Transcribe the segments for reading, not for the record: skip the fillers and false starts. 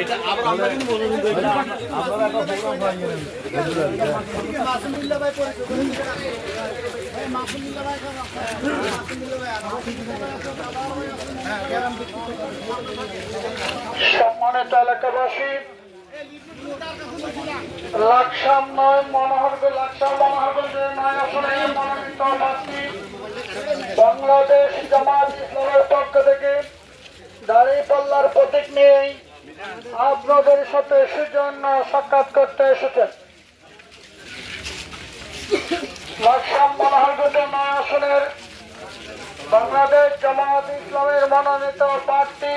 এটা আবার আমরা কিন্তু বলে দিন আপনারা একটা প্রোগ্রাম হয় মাসুমিল্লাহ ভাই মাসুমিল্লাহ ভাই সম্মানিত এলাকাবাসী, লাকসাম নয় মনোহরগঞ্জ, লাকসাম মনোহরগঞ্জের নয় আসনে মনোনীত প্রার্থী বাংলাদেশ জামাত ইসলামের পক্ষ থেকে দাঁড়িপাল্লার প্রতীক নিয়ে আপনাদের সাথে সেজন্য সাক্ষাৎ করতে এসেছেন। লাকসাম মনোহরগঞ্জের নয় আসনের বাংলাদেশ জামাত ইসলামের মনোনীত প্রার্থী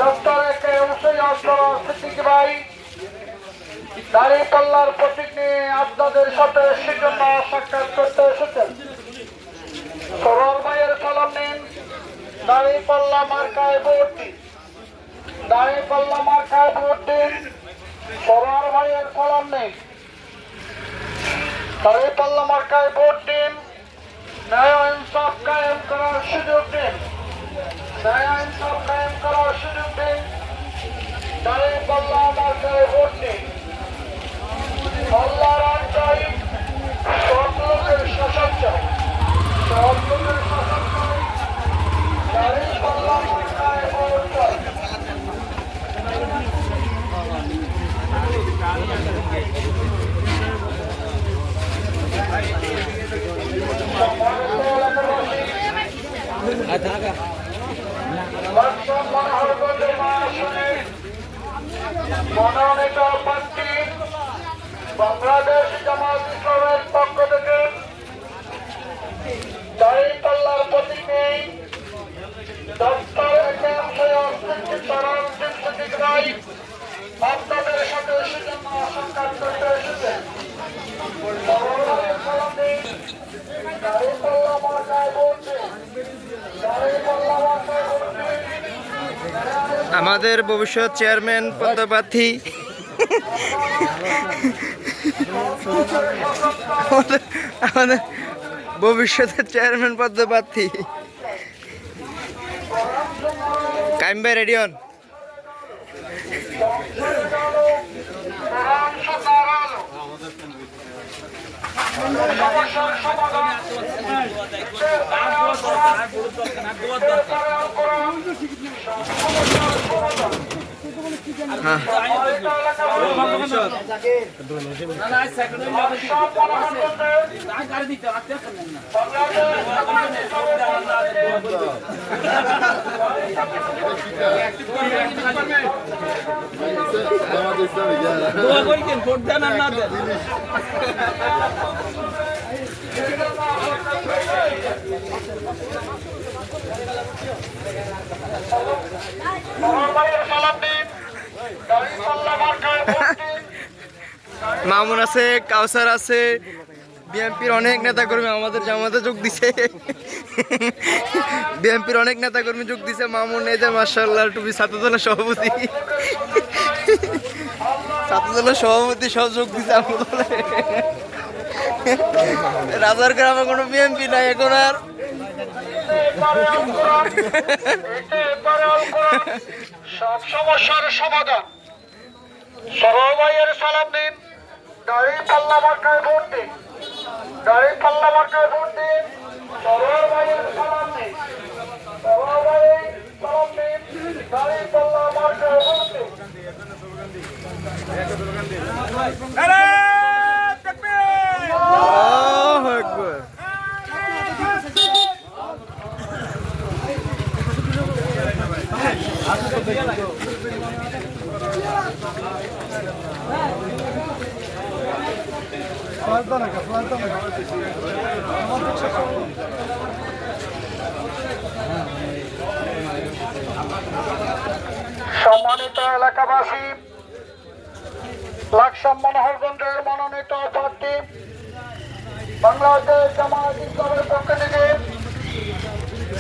ডক্টর এ.কে.এম. সৈয়দ সরোয়ার সিদ্দিকী ভাই দাঁড়িপাল্লার প্রতীক নিয়ে আপনাদের সাথে সেজন্য সাক্ষাৎ করতে এসেছেন। সরোয়ার ভাইয়ের সালাম নিন। দাঁড়িপাল্লা মার্কায় ভোট দিন। দাঁড়িপাল্লা মার্কায় ভোট দিন। সরোয়ার ভাইয়ের সালাম নিন। দাঁড়িপাল্লা মার্কায় ভোট দিন। ন্যায় ইনসাফ কায়েম করার সুযোগ দিন। ন্যায় ইনসাফ কায়েম করার সুযোগ দিন। দাঁড়িপাল্লা মার্কায় ভোট দিন। আল্লাহর রাজ চাই, সব লোকের শাসন চাই, সব লোকের শাসন চাই। দাঁড়িপাল্লা মার্কায় ভোট চাই। লাকসাম মনোহরগঞ্জের আসনে মনোনীত প্রার্থী বাংলাদেশ জামাত ইসলামের পক্ষ থেকে দাঁড়িপাল্লার প্রতীক নিয়ে ডক্টর এ.কে.এম. সৈয়দ সিদ্দিকী ভাই আপনাদের সাথে সেজন্য সাক্ষাৎ করতে এসেছেন। দাঁড়িপাল্লা মার্কায় ভোট দিন। দাঁড়িপাল্লা মার্কায় ভোট দিন। আমাদের ভবিষ্যৎ চেয়ারম্যান পদপ্রার্থী আমাদের ভবিষ্যতের চেয়ারম্যান পদপ্রার্থী কাইম ভাই রেডিয়ন মামুন আছে, কাউসার আছে, বিএনপির অনেক নেতাকর্মী আমাদের জামাতে যোগ দিছে। বিএনপির অনেক নেতাকর্মী যোগ দিছে। মামুন এই যে মাশাআল্লাহ টুপি ছাত্রদলের সভাপতি, ছাত্রদলের সভাপতি সব যোগ দিছে আমার দলে। রাজার গ্রামে কোনো বিএনপি নাই এখন আর। সব সমস্যার সমাধান। সরোয়ার ভাইয়ের সালাম দিন। দাঁড়িপাল্লা মার্কায় ভোট দিন। দাঁড়িপাল্লা মার্কায় ভোট দিন। সরোয়ার ভাইয়ের সালাম দিন। সরোয়ার ভাইয়ের সালাম দিন। দাঁড়িপাল্লা মার্কায় ভোট দিন। আল্লাহু আকবার। সম্মানিত এলাকাবাসী, লাকসাম মনোহরগঞ্জের মনোনীত প্রার্থী বাংলাদেশ জামাত ইসলামের পক্ষ থেকে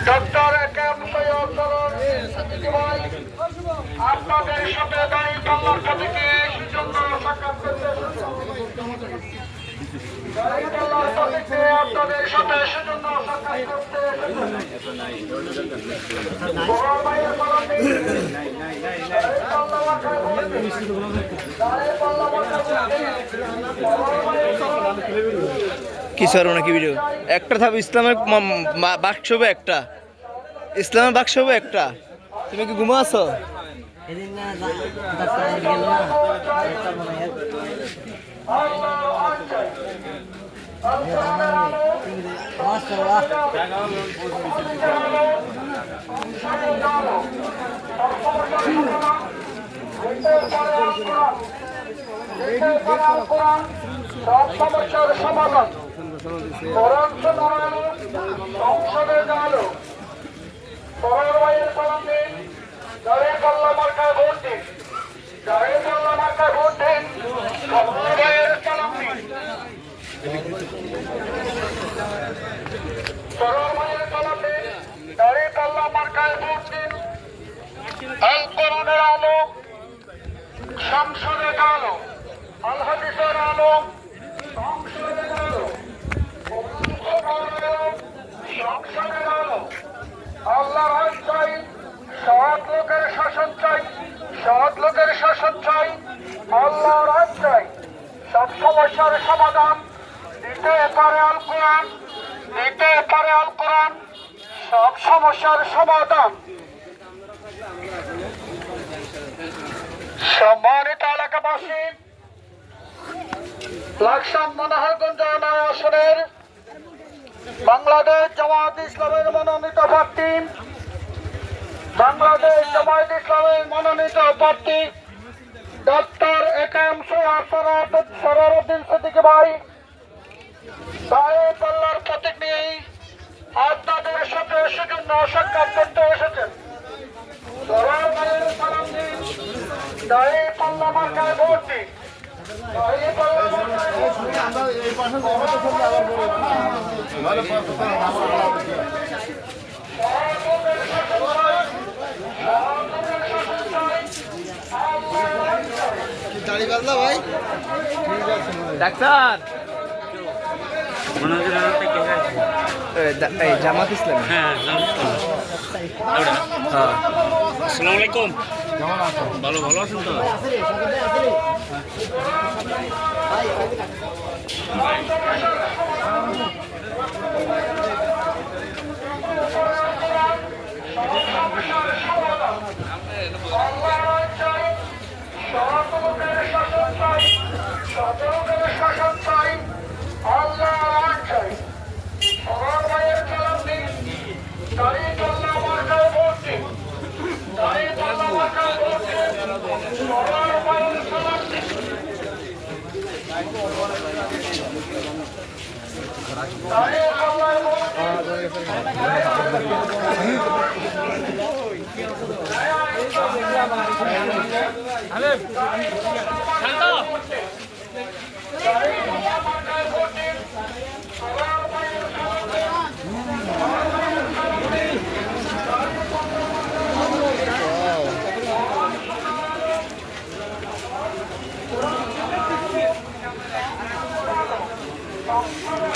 ডক্টর এ.কে.এম. সৈয়দ সরোয়ার সিদ্দিকী ভাই আপনাদের সাথে দাঁড়িপাল্লার প্রতীকে সেজন্য সাক্ষাৎ করতে এসেছেন। দাঁড়িপাল্লার প্রতীকে আপনাদের সাথে সেজন্য সাক্ষাৎ করতে বড় ভাইয়ের সালাম দিন। দাঁড়িপাল্লা মার্কায় ভোট দিন। দাঁড়িপাল্লা মার্কায় ভোট দিন। বড় ভাইয়ের সালাম দিন। কি স্যার নাকি ভিডিও একটা থাকবে ইসলামের বাক্স হবে একটা ইসলামের বাক্স হবে একটা তুমি কি ঘুমা আছো এদিন না ডাক্তার গেল না ডাক্তার মনে হয় সব সমস্যার সমাধান সংসদে গেল বড় ভাইয়ের সালাম দিন। দাঁড়িপাল্লা মার্কায় ভোট দিন। দাঁড়িপাল্লা মার্কায় ভোট দিন। বড় ভাইয়ের সালাম দিন। বড় ভাইয়ের সালাম দিন। দাঁড়িপাল্লা মার্কায় ভোট দিন। আল কোরআনের আলো সংসদে গেল। আল হাদিসের আলো সংসদে গেল। সংসদে গেল। আল্লাহর আইন চাই, সৎ লোকের শাসন চাই, সৎ লোকের শাসন চাই, আল্লাহর আইন চাই। সব সমস্যার সমাধান দিতে পারে আল কোরআন, দিতে পারে আল কোরআন, সব সমস্যার সমাধান। সম্মানিত এলাকাবাসী, লাকসাম মনোহরগঞ্জ আসনের বাংলাদেশ জামায়াত ইসলামের মনোনীত প্রার্থী, বাংলাদেশ জামায়াত ইসলামের মনোনীত প্রার্থী ডক্টর একেএম সরারউদ্দিন সিদ্দিকী ভাই দাঁড়িপাল্লার প্রতীক নিয়েই আপনাদের সাথে সেজন্য সাক্ষাৎ করতে এসেছেন। দাঁড়িপাল্লা মার্কায় ভোট দিন। দাঁড়িপাল্লা মার্কায় ভোট দিন। দাড়িপাল্লা ভাই ডাক্তার জামাত ইসলাম হ্যাঁ আসসালামু আলাইকুম ভালো ভালো আছেন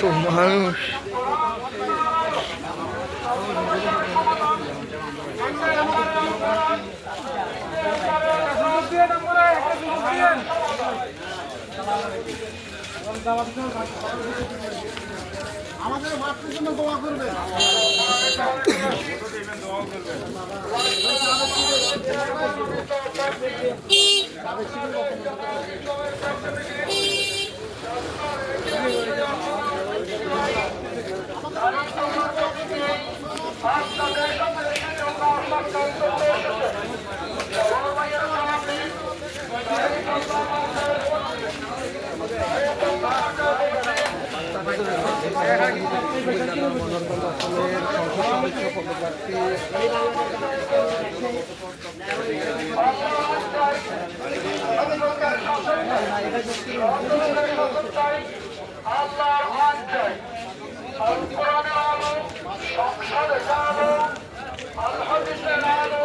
তো মানুষ আমাদের মাতৃ জন্য দোয়া করবে। আল্লাহর আইন চাই, আল কোরআনের আলো সংসদে আলো, আল হাদিসের আলো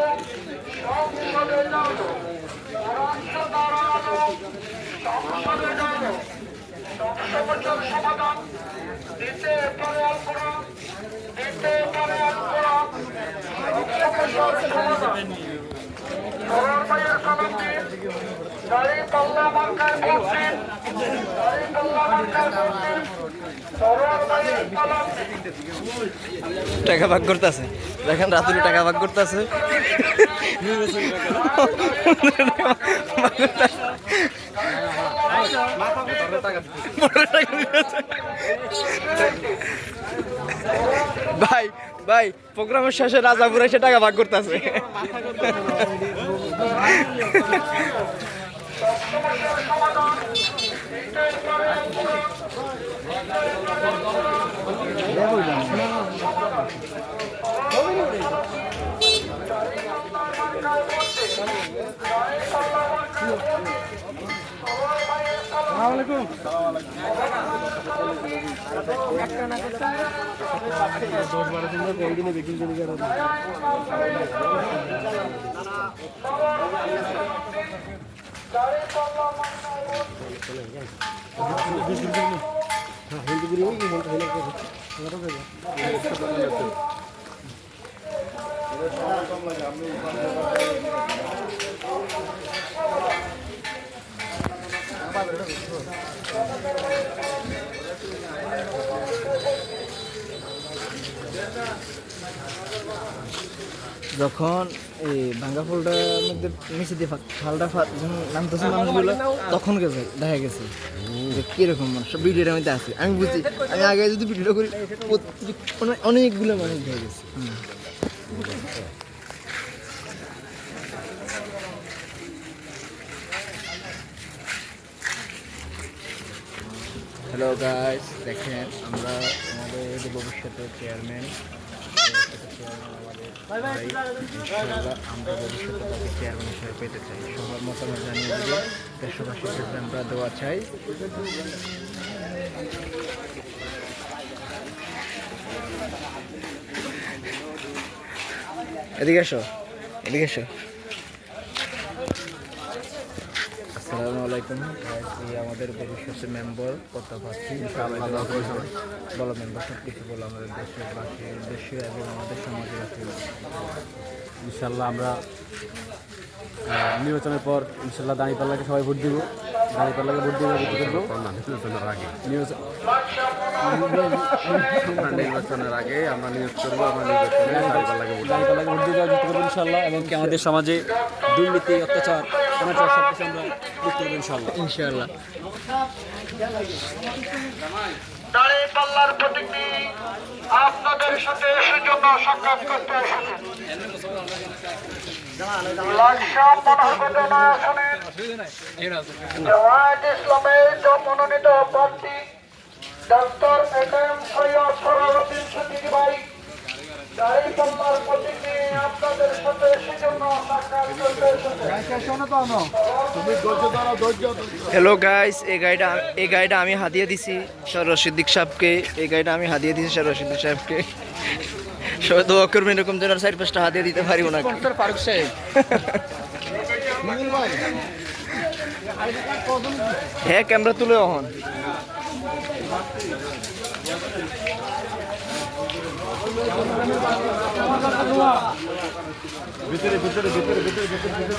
সংসদে আলো, কোরআন সুন্নাহর আলো সংসদে আলো, সব সমস্যার সমাধান দিতে পারে আল্লাহ, দিতে পারে আল্লাহ, সব সমস্যার সমাধান। সরল ভাইয়ের সালাম দিন, দাঁড়িয়ে পাল্লা মার্কায় ভোট দিন, দাঁড়িয়ে পাল্লা মার্কায় ভোট দিন, সরল ভাইয়ের সালাম দিন। টাকা ভাগ করতেছে, দেখেন রাতুরি টাকা ভাগ করতেছে। ভাই ভাই প্রোগ্রামের শেষে রাজাপুর এসে টাকা ভাগ করতেছে। যখন এই ভাঙ্গা ফুলটার মধ্যে নিচে দিয়ে ফালটা যখন নামতেছে মানুষগুলো, তখন গেছে দেখা গেছে যে কিরকম মানুষ সব ভিডিওটার মধ্যে আছে। আমি বুঝি আমি আগে যদি ভিডিওটা করি অনেকগুলো মানুষ দেখা গেছে। হ্যালো গাইস, দেখেন আমরা আমাদের ভবিষ্যতের চেয়ারম্যান আমরা ভবিষ্যতে তাকে চেয়ারম্যান হিসেবে পেতে চাই। সবার মতামত জানিয়ে দিলে দেশবাসীর কাছে আমরা দেওয়া চাই। এদিকে এসো, এদিকে এসো। আসসালামু আলাইকুম। আমাদের ভবিষ্যতের মেম্বার কত পাচ্ছি বলো মেম্বার সব কিছু বলো আমাদের দেশে এবং আমাদের সমাজের আছে। ইনশাল্লাহ আমরা নির্বাচনের পর ইনশাল্লাহ দাঁড়িপাল্লাকে সবাই ভোট দিব, দাঁড়িপাল্লাকে ভোট দিয়ে নির্বাচনের আগে নির্বাচনের আগে আমরা নিয়োগ করবো, আমরা দাঁড়িপাল্লাকে ভোট দিয়ে দেওয়া যুক্ত করবো ইনশাল্লাহ। এবং কি আমাদের সমাজে দুর্নীতি, অত্যাচার, অনাচার সব কিছু আমরা যুক্ত করবো ইনশাল্লাহ। ইনশাআল্লাহ। দাঁড়িপাল্লার প্রতীকটি আপনাদের সাথে সেজন্য সাক্ষাৎ করতে এসেছে। লাকসাম মনোনয়ন আসনের জামায়াত ইসলামের মনোনীত প্রার্থী ডক্টর এম সৈয়দ সরারুদ্দিন সিদ্দিকী ভাই দাঁড়িপাল্লার প্রতীকটি আপনাদের সাথে সেজন্য সাক্ষাৎ করতে এসেছে। হ্যালো গাইস, এই গাড়িটা আমি হাদিয়া দিছি সরোজ সিদ্দিক সাহেবকে। এই গাড়িটা আমি হাদিয়া দিছি সরোজ সিদ্দিক সাহেবকে। সবাই দোয়া করবেন এরকম যেন 4-5টা হাদিয়া দিতে পারি ওনাকে। ফারুক সাহেব, হ্যাঁ ক্যামেরা তুলে হন। ভিতরে ভিতরে ভিতরে ভিতরে ভিতরে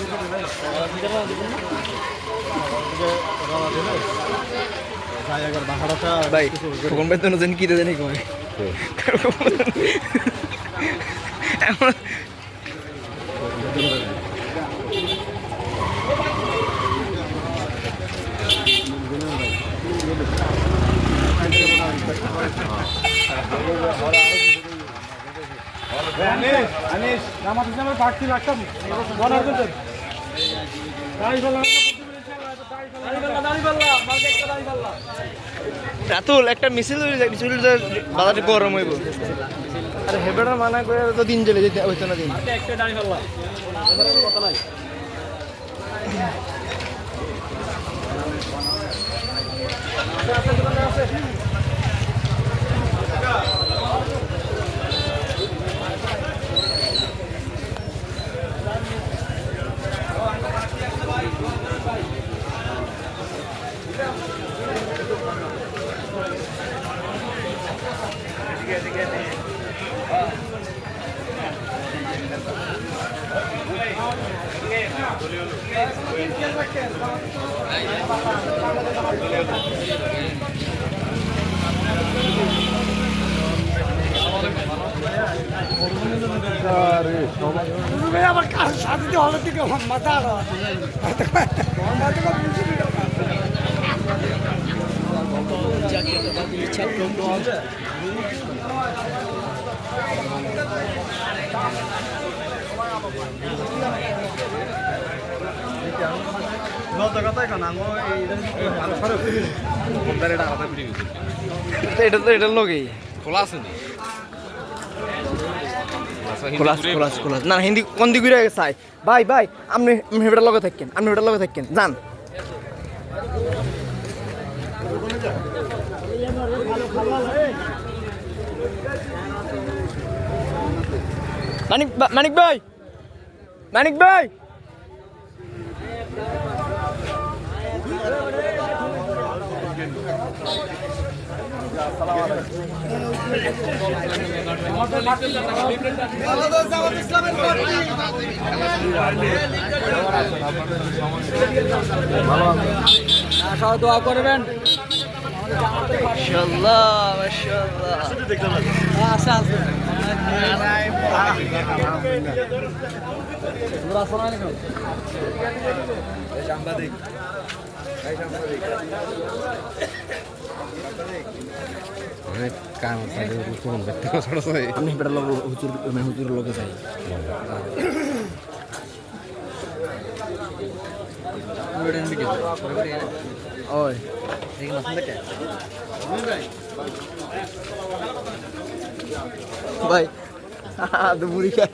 ভাই কোন বেতন যেন কি দেন কই রাতুল একটা মিছিল বাজারে গরম হইব। আরে হেবেটা মানা করে তো দিন চলে যেতে হইতো না দিন। আমার কারোর সাথে হলে থেকে মাথা এটা তো এটার লোকেই খোলা আছে নি খোলাস না হিন্দি কোন দিক ঘুরে চাই ভাই ভাই আপনি হেবেটার লগে থাকেন যান মানিক ভাই সবাই দোয়া করবেন মাশাআল্লাহ আচ্ছা আমি হেবেটার লগে হুজুর লগে যাই ওই ভাই আদু মুড়ি খায়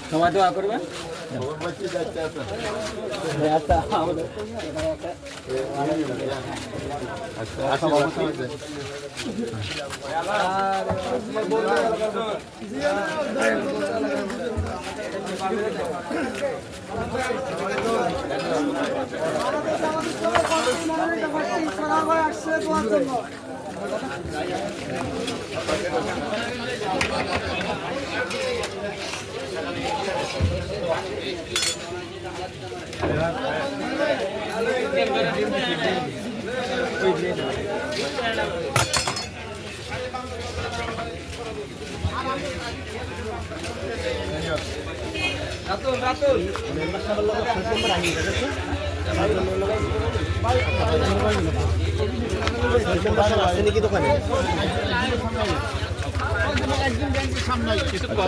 সবাই দোয়া করবেন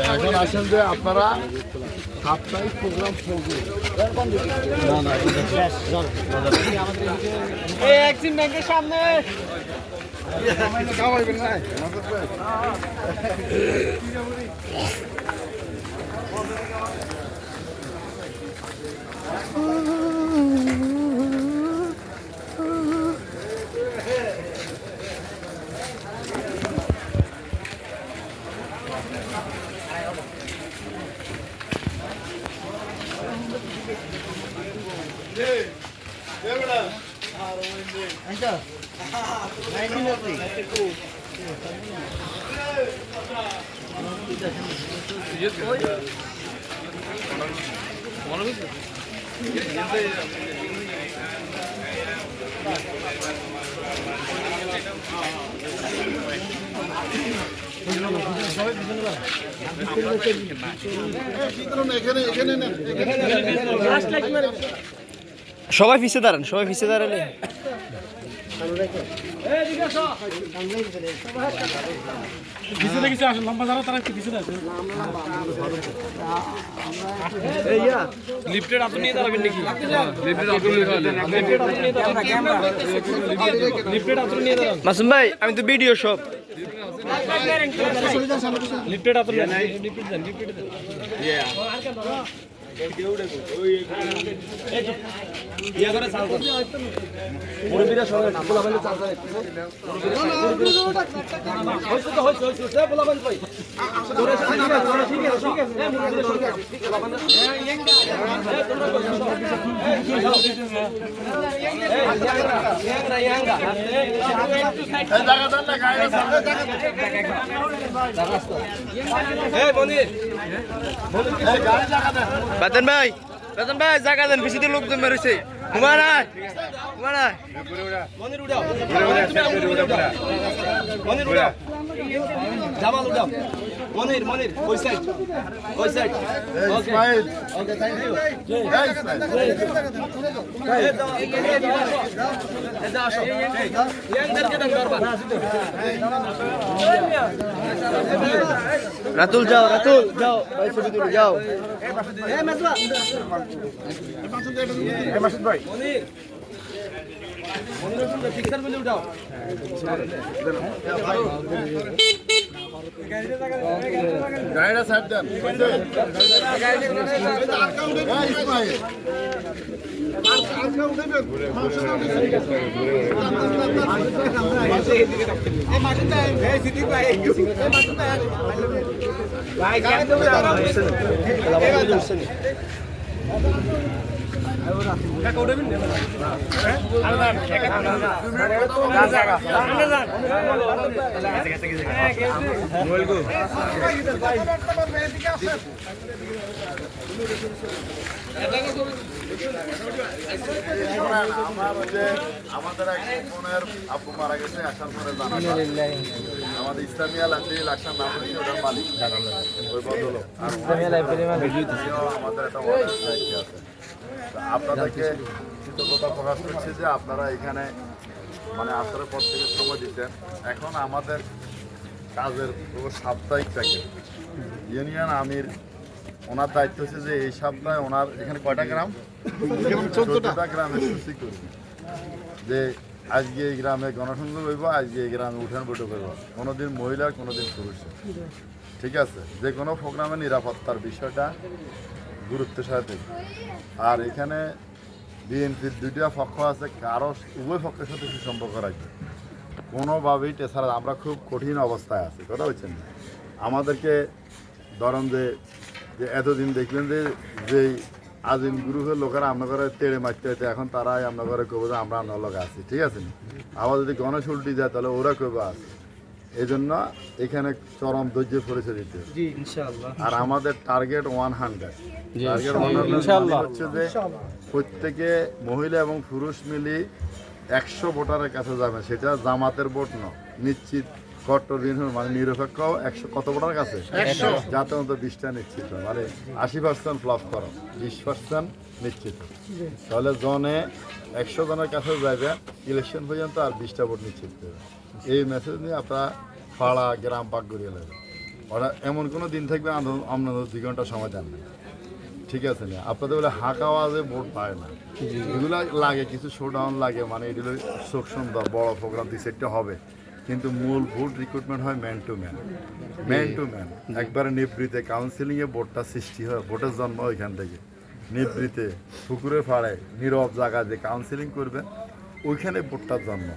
এখন আসেন যে আপনারা সাপ্তাহিক প্রোগ্রাম এক্সিম ব্যাংকের সামনে সবাই পিছিয়ে দাঁড়ান, সবাই পিছিয়ে দাঁড়ালে পিছনে কিছু আসে লম্বা যারা তারা একটু পিছনে আছে লিফটেড আপনি নিয়ে দাঁড়াবেন নাকি লিফটেড আপনি নিয়ে দাঁড়ান মাসুম ভাই আমি তো ভিডিও সব লিফটেড আপনি লিফটেড দেন বেতন ভাই জায়গা দেন বেশি লোক জমে রয়েছে ঘুমানায় জামাল উঠাও মনির ওই side okay okay thank you Ratul যাও ভাই ছবি তুলে যাও পিকচার বলে উঠাও গাড়িটা সাইড দেন আমাদের এক বোনের আব্বু মারা গেছে আসার পরে জানা আমাদের ইসলামিয়া লাইব্রেরি লাকসাম নাম হচ্ছে ওটার মালিক ওই বদল আমাদের একটা আছে আপনাদেরকে কৃতজ্ঞতা প্রকাশ করছি যে আপনারা এখানে মানে আসরের পর থেকে সময় দিচ্ছেন। এখন আমাদের কাজের পুরো সাপ্তাহিক প্যাকেজ ইউনিয়ন আমির ওনার দায়িত্ব হচ্ছে যে এই সপ্তাহে ওনার এখানে কয়টা গ্রাম 14টা গ্রামের সূচি করবে যে আজকে এই গ্রামে গণসংযোগ হইব, আজকে এই গ্রামে উঠান বৈঠক হইব, কোনোদিন মহিলার কোনোদিন পুরুষের। ঠিক আছে, যে কোনো প্রোগ্রামে নিরাপত্তার বিষয়টা গুরুত্বের সাথে দেখবে। আর এখানে বিএনপির দুইটা পক্ষ আছে, কারো উভয় পক্ষের সাথে সুসম্পর্ক রাখবে কোনোভাবেই এছাড়া আমরা খুব কঠিন অবস্থায় আছি। কথা বলছেন আমাদেরকে ধরেন যে এতদিন দেখলেন যে আজিম গ্রুপের লোকেরা আপনার তেড়ে মারতে হইতে, এখন তারাই আপনার ঘরে কবে যে আমরা আপনার লোক আছি। ঠিক আছে, আবার যদি গণেশ উল্টি যায় তাহলে ওরা কবে আছে। এই জন্য এখানে চরম ধৈর্যের পরিচয় দিতে আর আমাদের টার্গেট 100 হচ্ছে যে প্রত্যেকে মহিলা এবং পুরুষ মিলি 100 ভোটারের কাছে যাবে। সেটা জামাতের ভোট নয়, নিশ্চিত কট্টর মানে নিরপেক্ষ 100 কত ভোটার কাছে 100, যাতে অন্তত 20টা নিশ্চিত হয়, মানে 80% ফ্লপ করো, 20% নিশ্চিত। তাহলে জনে 100 জনের কাছে যাবে ইলেকশন পর্যন্ত, আর 20টা ভোট নিশ্চিত দেবে। এই মেসেজ নিয়ে আপনারা পাড়া গ্রাম পাক করিয়ে নেবেন। ওরা এমন কোনো দিন থাকবে আপনাদের 2 ঘন্টা সময় দেন না। ঠিক আছে না, আপনাদের বলে হাঁক আওয়াজে ভোট পায় না, এগুলো লাগে কিছু শোডাউন লাগে, মানে এগুলো শোক সুন্দর বড় প্রোগ্রাম 2-4টা হবে, কিন্তু মূল ভোট রিক্রুটমেন্ট হয় ম্যান টু ম্যান। একবারে নিবৃতে কাউন্সিলিংয়ে ভোটটা সৃষ্টি হয়, ভোটের জন্ম ওইখান থেকে নিবৃতে পুকুরে ফাড়ে নীরব জায়গা যে কাউন্সিলিং করবেন ওইখানে ভোটটার জন্ম।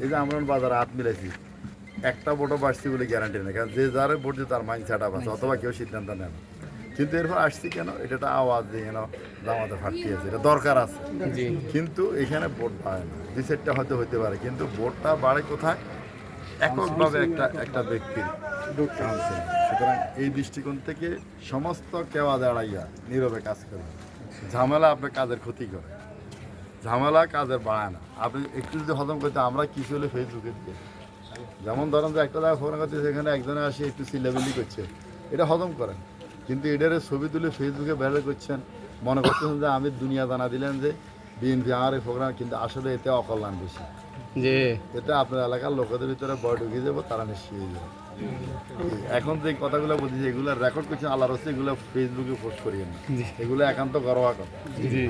এই যে আমরা বাজারে হাত মিলাইছি, একটা ভোটও বাড়ছি বলে গ্যারান্টি নেই, কারণ যে যারে ভোট দিয়ে তার মাইন্ড সেট আপ আছে, অথবা কেউ সিদ্ধান্ত নেন। কিন্তু এরপর আসছি কেন, এটা একটা আওয়াজ দিয়ে কেন জামাতে ফাটতি আছে, এটা দরকার আছে, কিন্তু এখানে ভোট বাড়ে না। 2-4টা হয়তো হতে পারে, কিন্তু ভোটটা বাড়ে কোথায়, এককভাবে একটা ব্যক্তির কাউন্সিল। সুতরাং এই দৃষ্টিকোণ থেকে সমস্ত কেওয়া দাঁড়াইয়া নীরবে কাজ করে। ঝামেলা আপনার কাজের ক্ষতি করে, ঝামেলা কাজের বাড়ায় না। আপনি একটু যদি হজম করতে, আমরা কিছু হলে ফেসবুকে দিয়ে, যেমন ধরেন যে একটা জায়গায় ফোন করতে, সেখানে একজনে আসে একটু সিলেবেলি করছে, এটা হজম করেন, কিন্তু এটারে ছবি তুলে ফেসবুকে ভাইরাল করছেন, মনে করতেছেন যে আমি দুনিয়া জানা দিলেন যে বিএনপি আমার এই প্রোগ্রাম, কিন্তু আসলে এতে অকল্যাণ বেশি। জি এটা আপনার এলাকার লোকেদের ভিতরে বড় ঢুকিয়ে যাবো, তারা নিশ্চয়ই হয়ে যাবে। এখন যে কথাগুলো বলছি এগুলো রেকর্ড করছেন আল্লাহ রস্তে, এগুলো ফেসবুকে পোস্ট করিয়েন না, এগুলো একান্ত গর্বা কথা।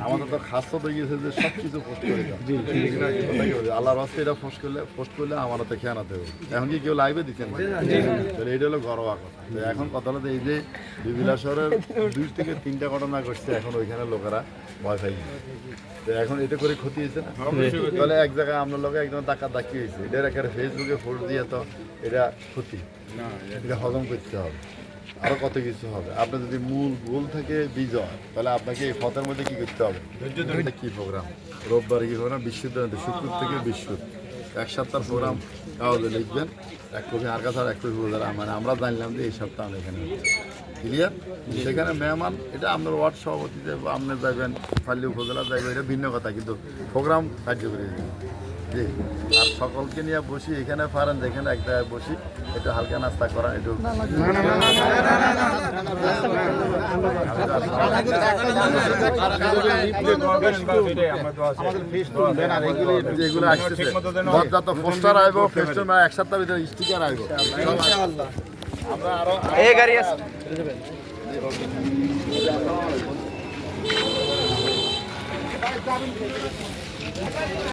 আমাদের তো খাস তো হয়ে গেছে যে সব কিছু পোস্ট করে দাও, আল্লাহ রস্তে এটা পোস্ট করলে আমার তো খেয়াল আনতে হবে। এখন কি কেউ লাইভে দিচ্ছেন? তাহলে এটা হলো গর্বা কথা। তো এখন কথা হলো এই যে বিভিন্ন শহরের 2 থেকে 3টা ঘটনা ঘটছে, এখন ওইখানে লোকেরা ভয় পাই। তো এখন এটা করে ক্ষতি হয়েছে না? তাহলে এক জায়গায় আপনার লোক একদম ডাকি হয়েছে, এটার একটা ফেসবুকে পোস্ট দিয়ে তো এটা ক্ষতি, এটা হজম করতে হবে, আরো কত কিছু হবে। আপনার যদি মূল গোল থাকে বিজয়, তাহলে আপনাকে এই পথের মধ্যে কি করতে হবে? কি প্রোগ্রাম রোববার কি প্রোগ্রাম, বিশ্ববিদ্যালয় শুক্র থেকে বিশ্ব 1 সপ্তাহ প্রোগ্রাম কাগজে লিখবেন, 1 কপি আর কাছে আর 1 কপি বোঝার। মানে আমরা জানলাম যে এই সপ্তাহ আমরা এখানে ক্লিয়ার। সেখানে মেহমান এটা আপনার ওয়ার্ড সভাপতি যাবো, আপনি যাবেন, ফালি উপজেলা যাবেন, এটা ভিন্ন কথা, কিন্তু প্রোগ্রাম কার্যকরী জি। আর সকলকে নিয়ে বসি এখানে পারেন, যেখানে এক জায়গায় বসি একটু হালকা নাস্তা করা, একটু যেগুলো আসতেছে যত পোস্টার আইব, ফেস্টার 1 সপ্তাহের ভিতরে স্টিকার আইব। আমরা আরো এই গাড়ি আছে।